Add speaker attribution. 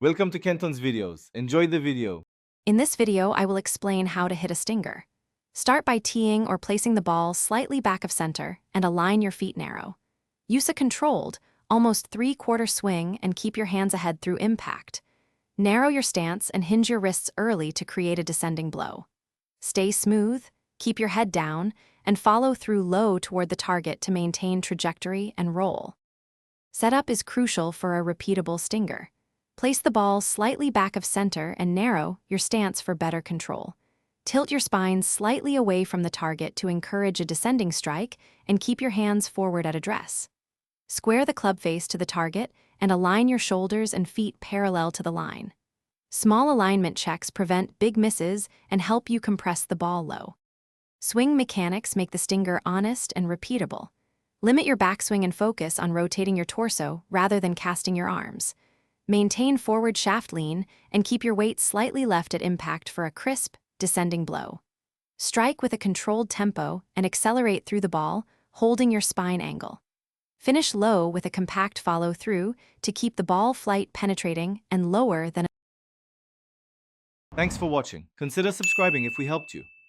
Speaker 1: Welcome to Kenton's videos. Enjoy the video.
Speaker 2: In this video, I will explain how to hit a stinger. Start by teeing or placing the ball slightly back of center and align your feet narrow. Use a controlled, almost 3/4 swing and keep your hands ahead through impact. Narrow your stance and hinge your wrists early to create a descending blow. Stay smooth, keep your head down, and follow through low toward the target to maintain trajectory and roll. Setup is crucial for a repeatable stinger. Place the ball slightly back of center and narrow your stance for better control. Tilt your spine slightly away from the target to encourage a descending strike and keep your hands forward at address. Square the club face to the target and align your shoulders and feet parallel to the line. Small alignment checks prevent big misses and help you compress the ball low. Swing mechanics make the stinger honest and repeatable. Limit your backswing and focus on rotating your torso rather than casting your arms. Maintain forward shaft lean and keep your weight slightly left at impact for a crisp, descending blow. Strike with a controlled tempo and accelerate through the ball, holding your spine angle. Finish low with a compact follow-through to keep the ball flight penetrating and lower than.
Speaker 1: Thanks for watching. Consider subscribing if we helped you.